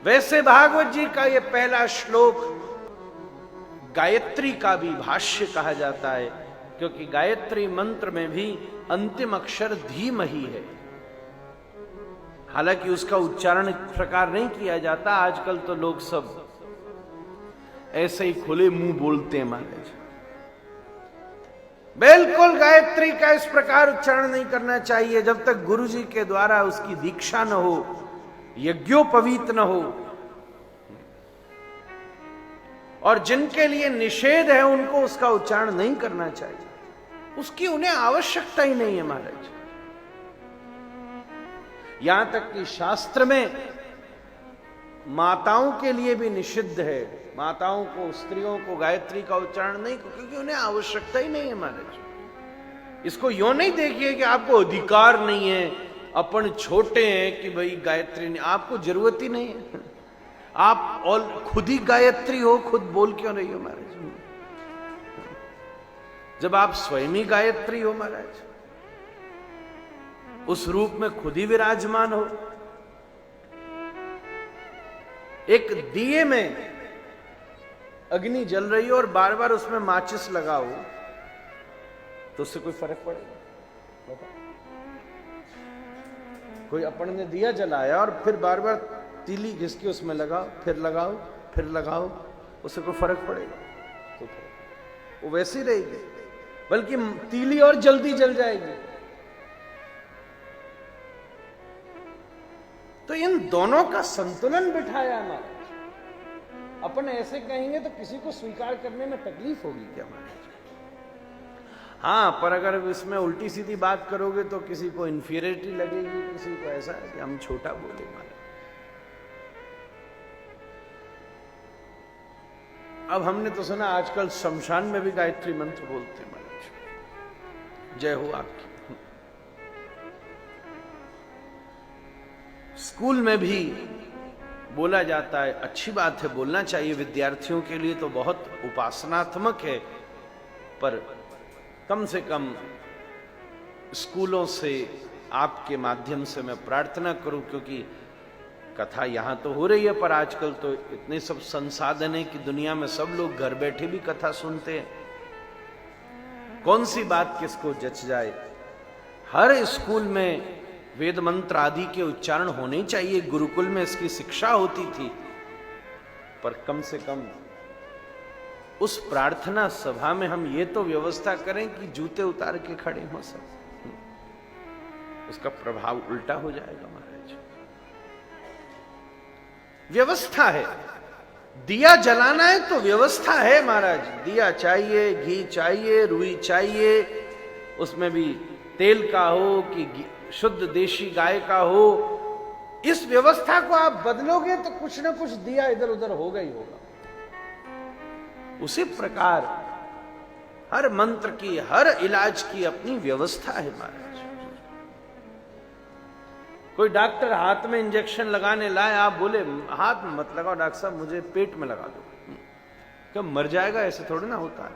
वैसे भागवत जी का ये पहला श्लोक गायत्री का भी भाष्य कहा जाता है, क्योंकि गायत्री मंत्र में भी अंतिम अक्षर धीमहि है। हालांकि उसका उच्चारण इस प्रकार नहीं किया जाता। आजकल तो लोग सब ऐसे ही खुले मुंह बोलते हैं महाराज। बिल्कुल गायत्री का इस प्रकार उच्चारण नहीं करना चाहिए जब तक गुरु जी के द्वारा उसकी दीक्षा न हो, यज्ञोपवीत न हो। और जिनके लिए निषेध है उनको उसका उच्चारण नहीं करना चाहिए, उसकी उन्हें आवश्यकता ही नहीं है महाराज। यहां तक कि शास्त्र में माताओं के लिए भी निषिद्ध है, माताओं को, स्त्रियों को गायत्री का उच्चारण नहीं, क्योंकि उन्हें आवश्यकता ही नहीं है महाराज। इसको यूं नहीं देखिए कि आपको अधिकार नहीं है, अपन छोटे हैं कि भाई गायत्री नहीं, आपको जरूरत ही नहीं है। आप और खुद ही गायत्री हो, खुद बोल क्यों रही हो महाराज? जब आप स्वयं ही गायत्री हो महाराज, उस रूप में खुद ही विराजमान हो। एक दिए में अग्नि जल रही हो और बार बार उसमें माचिस लगाओ तो उससे कोई फर्क पड़ेगा? कोई अपन ने दिया जलाया और फिर बार बार तीली घिस के उसमें लगाओ, फिर लगाओ, फिर लगाओ, उससे कोई फर्क पड़ेगा? तो वो वैसी ही रहेगी, बल्कि तीली और जल्दी जल जाएगी। तो इन दोनों का संतुलन बिठाया ना। अपन ऐसे कहेंगे तो किसी को स्वीकार करने में तकलीफ होगी क्या महाराज? हाँ, पर अगर इसमें उल्टी सीधी बात करोगे तो किसी को इंफीरियरिटी लगेगी, किसी को ऐसा है कि हम छोटा बोले महाराज। अब हमने तो सुना आजकल शमशान में भी गायत्री मंत्र बोलते हैं महाराज। जय हो आपकी। स्कूल में भी बोला जाता है, अच्छी बात है, बोलना चाहिए। विद्यार्थियों के लिए तो बहुत उपासनात्मक है, पर कम से कम स्कूलों से आपके माध्यम से मैं प्रार्थना करूं, क्योंकि कथा यहां तो हो रही है, पर आजकल तो इतने सब संसाधन है कि दुनिया में सब लोग घर बैठे भी कथा सुनते हैं। कौन सी बात किसको जच जाए? हर स्कूल में वेद मंत्र आदि के उच्चारण होने चाहिए। गुरुकुल में इसकी शिक्षा होती थी, पर कम से कम उस प्रार्थना सभा में हम ये तो व्यवस्था करें कि जूते उतार के खड़े हो सब। उसका प्रभाव उल्टा हो जाएगा महाराज। व्यवस्था है, दिया जलाना है तो व्यवस्था है महाराज। दिया चाहिए, घी चाहिए, रुई चाहिए, उसमें भी तेल का हो कि शुद्ध देशी गाय का हो। इस व्यवस्था को आप बदलोगे तो कुछ ना कुछ दिया इधर उधर होगा ही होगा। उसी प्रकार हर मंत्र की, हर इलाज की अपनी व्यवस्था है महाराज। कोई डॉक्टर हाथ में इंजेक्शन लगाने लाए, आप बोले हाथ में मत लगाओ डॉक्टर साहब, मुझे पेट में लगा दो, क्या मर जाएगा? ऐसे थोड़ी ना होता है।